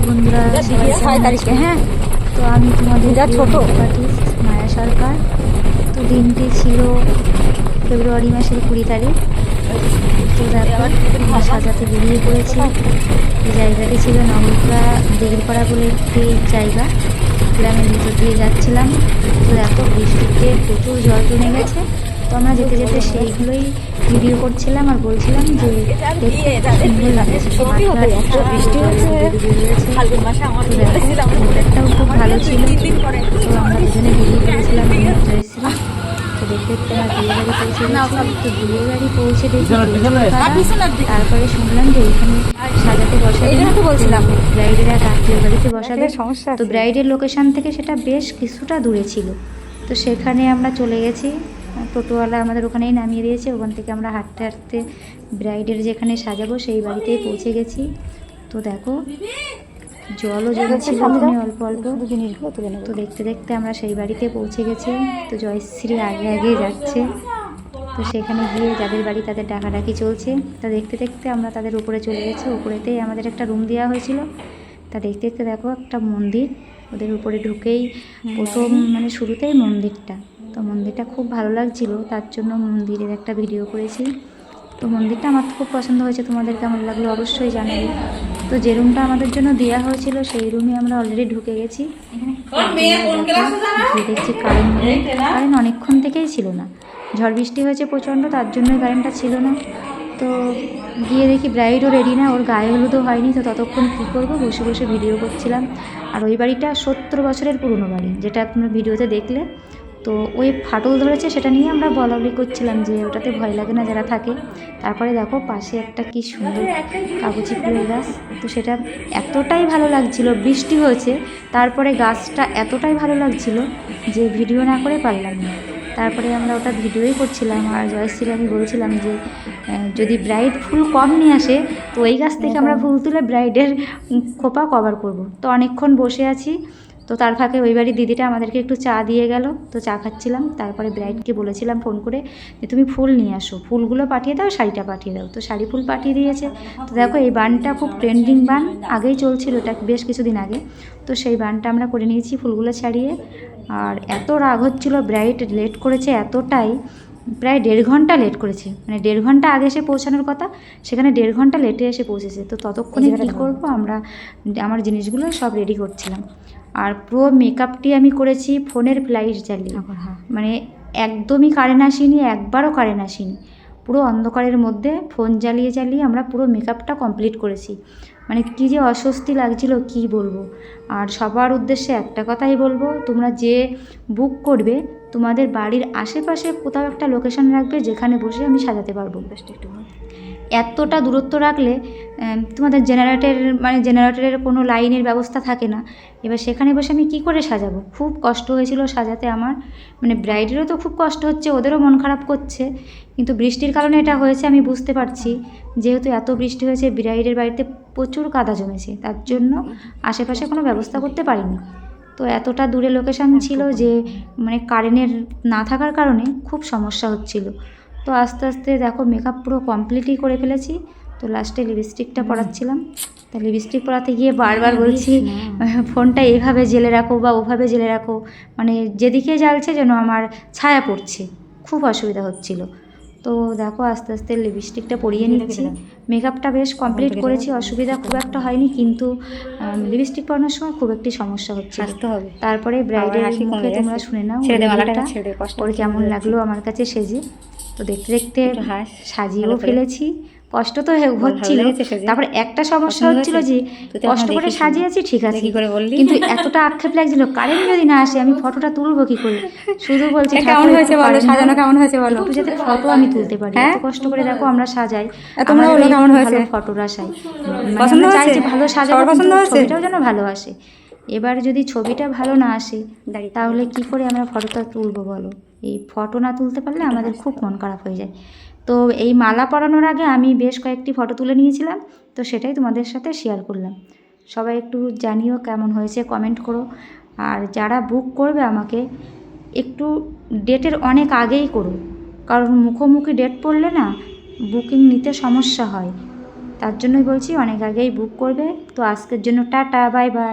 বন্ধুরা, 6 তারিখে। হ্যাঁ, তো আমি তোমাদের ছোট আর্টিস্ট মায়া সরকার। তো দিনটি ছিল ফেব্রুয়ারি মাসের 20 তারিখ। তো দেখো আমরা সাজাতে বেরিয়ে পড়েছি। এই জায়গাটি ছিল নগরপুরা দিঘিরপাড়া বলে একটি জায়গা, গ্রামের ভিতর দিয়ে যাচ্ছিলাম। তো দেখো বৃষ্টিতে প্রচুর জল জমে গেছে। তো আমরা যেতে যেতে সেইগুলোই ভিডিও করছিলাম আর বলছিলাম যে দেখতে সুন্দর লাগছে, ওয়েদারটাও খুব ভালো ছিল। তো আমরা দুজনে বেরিয়ে পড়েছিলাম জয়শ্রী। তো দেখতে দেখতে আমার বিয়ে বাড়ি পৌঁছে গেছিলাম। তো বিয়ে বাড়ি পৌঁছে দেখি তারপরে শুনলাম যে এখানে সাজাতে বসাতে ব্রাইডের এক আত্মীয় বাড়িতে বসাবে। তো ব্রাইডের লোকেশন থেকে সেটা বেশ কিছুটা দূরে ছিল। তো সেখানে আমরা চলে গেছি। টোটোওয়ালা আমাদের ওখানেই নামিয়ে দিয়েছে। ওখান থেকে আমরা হাঁটতে হাঁটতে ব্রাইডের যেখানে সাজাবো সেই বাড়িতেই পৌঁছে গেছি। তো দেখো জলও জমেছিল ওখানে অল্প অল্প জিনিসগুলো তুলে নেব। তো দেখতে দেখতে আমরা সেই বাড়িতে পৌঁছে গেছি। তো জয়শ্রী আগে আগে যাচ্ছে। তো সেখানে গিয়ে যাদের বাড়ি তাদের ডাকাডাকি চলছে। তা দেখতে দেখতে আমরা তাদের উপরে চলে গেছি। উপরেতেই আমাদের একটা রুম দেওয়া হয়েছিল। তা দেখতে দেখতে দেখো একটা মন্দির, ওদের উপরে ঢুকেই প্রথম মানে শুরুতেই মন্দিরটা। তো মন্দিরটা খুব ভালো লাগছিল, তার জন্য মন্দিরের একটা ভিডিও করেছি। তো মন্দিরটা আমার খুব পছন্দ হয়েছে, তোমাদের কেমন লাগলো অবশ্যই জানাবে। তো যে রুমটা আমাদের জন্য দেওয়া হয়েছিল সেই রুমে আমরা অলরেডি ঢুকে গেছি। দেখছি কারেন্ট অনেকক্ষণ থেকেই ছিল না, ঝড় বৃষ্টি হয়েছে প্রচণ্ড, তার জন্যই কারেন্টটা ছিল না। তো গিয়ে দেখি ব্রাইডও রেডি না, ওর গায়ে হলুদও হয়নি। তো ততক্ষণ কী করবো, বসে বসে ভিডিও করছিলাম। আর ওই বাড়িটা 70 বছরের পুরনো বাড়ি, যেটা আপনার ভিডিওতে দেখলে। তো ওই ফাটল ধরেছে সেটা নিয়ে আমরা বলাবলি করছিলাম যে ওটাতে ভয় লাগে না যারা থাকে। তারপরে দেখো পাশে একটা কি সুন্দর কাগজি ফুলের গাছ। তো সেটা এতটাই ভালো লাগছিল, বৃষ্টি হয়েছে তারপরে গাছটা এতটাই ভালো লাগছিল যে ভিডিও না করে পারলাম না। তারপরে আমরা ওটা ভিডিওই করছিলাম। আর জয়শ্রী আমি বলছিলাম যে যদি ব্রাইড ফুল কম নিয়ে আসে তো ওই গাছ থেকে আমরা ফুল তুলে ব্রাইডের খোপা কভার করব। তো অনেকক্ষণ বসে আছি। তো তার ফাঁকে ওই বাড়ির দিদিটা আমাদেরকে একটু চা দিয়ে গেল। তো চা খাচ্ছিলাম। তারপরে ব্রাইডকে বলেছিলাম ফোন করে যে তুমি ফুল নিয়ে আসো, ফুলগুলো পাঠিয়ে দাও, শাড়িটা পাঠিয়ে দাও। তো শাড়ি ফুল পাঠিয়ে দিয়েছে। তো দেখো এই বানটা খুব ট্রেন্ডিং বান, আগেই চলছিল এটা বেশ কিছুদিন আগে। তো সেই বানটা আমরা করে নিয়েছি ফুলগুলো ছাড়িয়ে। আর এত রাগ হচ্ছিল, ব্রাইড লেট করেছে এতটাই, প্রায় 1.5 ঘন্টা লেট করেছে। মানে 1.5 ঘন্টা আগে এসে পৌঁছানোর কথা, সেখানে 1.5 ঘন্টা লেটে এসে পৌঁছেছে। তো ততক্ষণে কী করবো, আমরা আমার জিনিসগুলো সব রেডি করছিলাম। আর পুরো মেকআপটি আমি করেছি ফোনের ফ্ল্যাশ জ্বালিয়ে, মানে একদমই কারেন্ট আসেনি, একবারও কারেন্ট আসেনি। পুরো অন্ধকারের মধ্যে ফোন জ্বালিয়ে জ্বালিয়ে আমরা পুরো মেকআপটা কমপ্লিট করেছি। মানে কী যে অস্বস্তি লাগছিল কি বলবো। আর সবার উদ্দেশ্যে একটা কথাই বলবো, তোমরা যে বুক করবে তোমাদের বাড়ির আশেপাশে কোথাও একটা লোকেশন রাখবে যেখানে বসে আমি সাজাতে পারবো। এতটা দূরত্ব রাখলে তোমাদের জেনারেটরের কোনো লাইনের ব্যবস্থা থাকে না। এবার সেখানে বসে আমি কী করে সাজাবো, খুব কষ্ট হয়েছিল সাজাতে আমার। মানে ব্রাইডেরও তো খুব কষ্ট হচ্ছে, ওদেরও মন খারাপ করছে। কিন্তু বৃষ্টির কারণে এটা হয়েছে আমি বুঝতে পারছি। যেহেতু এত বৃষ্টি হয়েছে, ব্রাইডের বাড়িতে প্রচুর কাদা জমেছে, তার জন্য আশেপাশে কোনো ব্যবস্থা করতে পারিনি। তো এতটা দূরে লোকেশান ছিল যে মানে কারেন্টের না থাকার কারণে খুব সমস্যা হচ্ছিল। তো আস্তে আস্তে দেখো মেকআপ পুরো কমপ্লিটই করে ফেলেছি। তো লাস্টে লিপস্টিকটা পরাচ্ছিলাম। তা লিপস্টিক পরাতে গিয়ে বারবার বলছি ফোনটা এভাবে জেলে রাখো বা ওভাবে জেলে রাখো, মানে যেদিকে জ্বালছে যেন আমার ছায়া পড়ছে, খুব অসুবিধা হচ্ছিল। তো দেখো আস্তে আস্তে লিপস্টিকটা পরিয়ে নিচ্ছি। মেকআপটা বেশ কমপ্লিট করেছি, অসুবিধা খুব একটা হয়নি, কিন্তু লিপস্টিক পরানোর সময় খুব একটি সমস্যা হচ্ছে। তারপরে ব্রাইডের মুখে তোমরা শুনে নাও ওর কেমন লাগলো আমার কাছে সেজে। তো দেখতে দেখতে সাজিয়েও ফেলেছি, কষ্ট তো হচ্ছিল। তারপরে একটা সমস্যা হচ্ছিল যে কষ্ট করে সাজিয়েছি ঠিক আছে, কিন্তু এতটা আক্ষেপ লাগছিল কারেন্ট যদি না আসে আমি ফটোটা তুলবো কি করে। শুধু বলছি কেমন হয়েছে বলো, সাজানো কেমন হয়েছে বলো, একটু যাতে ফটো আমি তুলতে পারি। এত কষ্ট করে দেখো আমরা সাজাই, তোমরা বলো কেমন হয়েছে, ফটোটা সাজাই, পছন্দ চাইছি ভালো সাজাবো, ছবিটাও যেন ভালো আসে। এবার যদি ছবিটা ভালো না আসে তাহলে কি করে আমরা ফটোটা তুলবো বলো। এই ফটো না তুলতে পারলে আমাদের খুব মন খারাপ হয়ে যায়। তো এই মালা পরানোর আগে আমি বেশ কয়েকটি ফটো তুলে নিয়েছিলাম, তো সেটাই তোমাদের সাথে শেয়ার করলাম। সবাই একটু জানিও কেমন হয়েছে, কমেন্ট করো। আর যারা বুক করবে আমাকে একটু ডেটের অনেক আগেই করো, কারণ মুখোমুখি ডেট পড়লে না বুকিং নিতে সমস্যা হয়। তার জন্যই বলছি অনেক আগেই বুক করবে। তো আজকের জন্য টাটা, বাই বাই।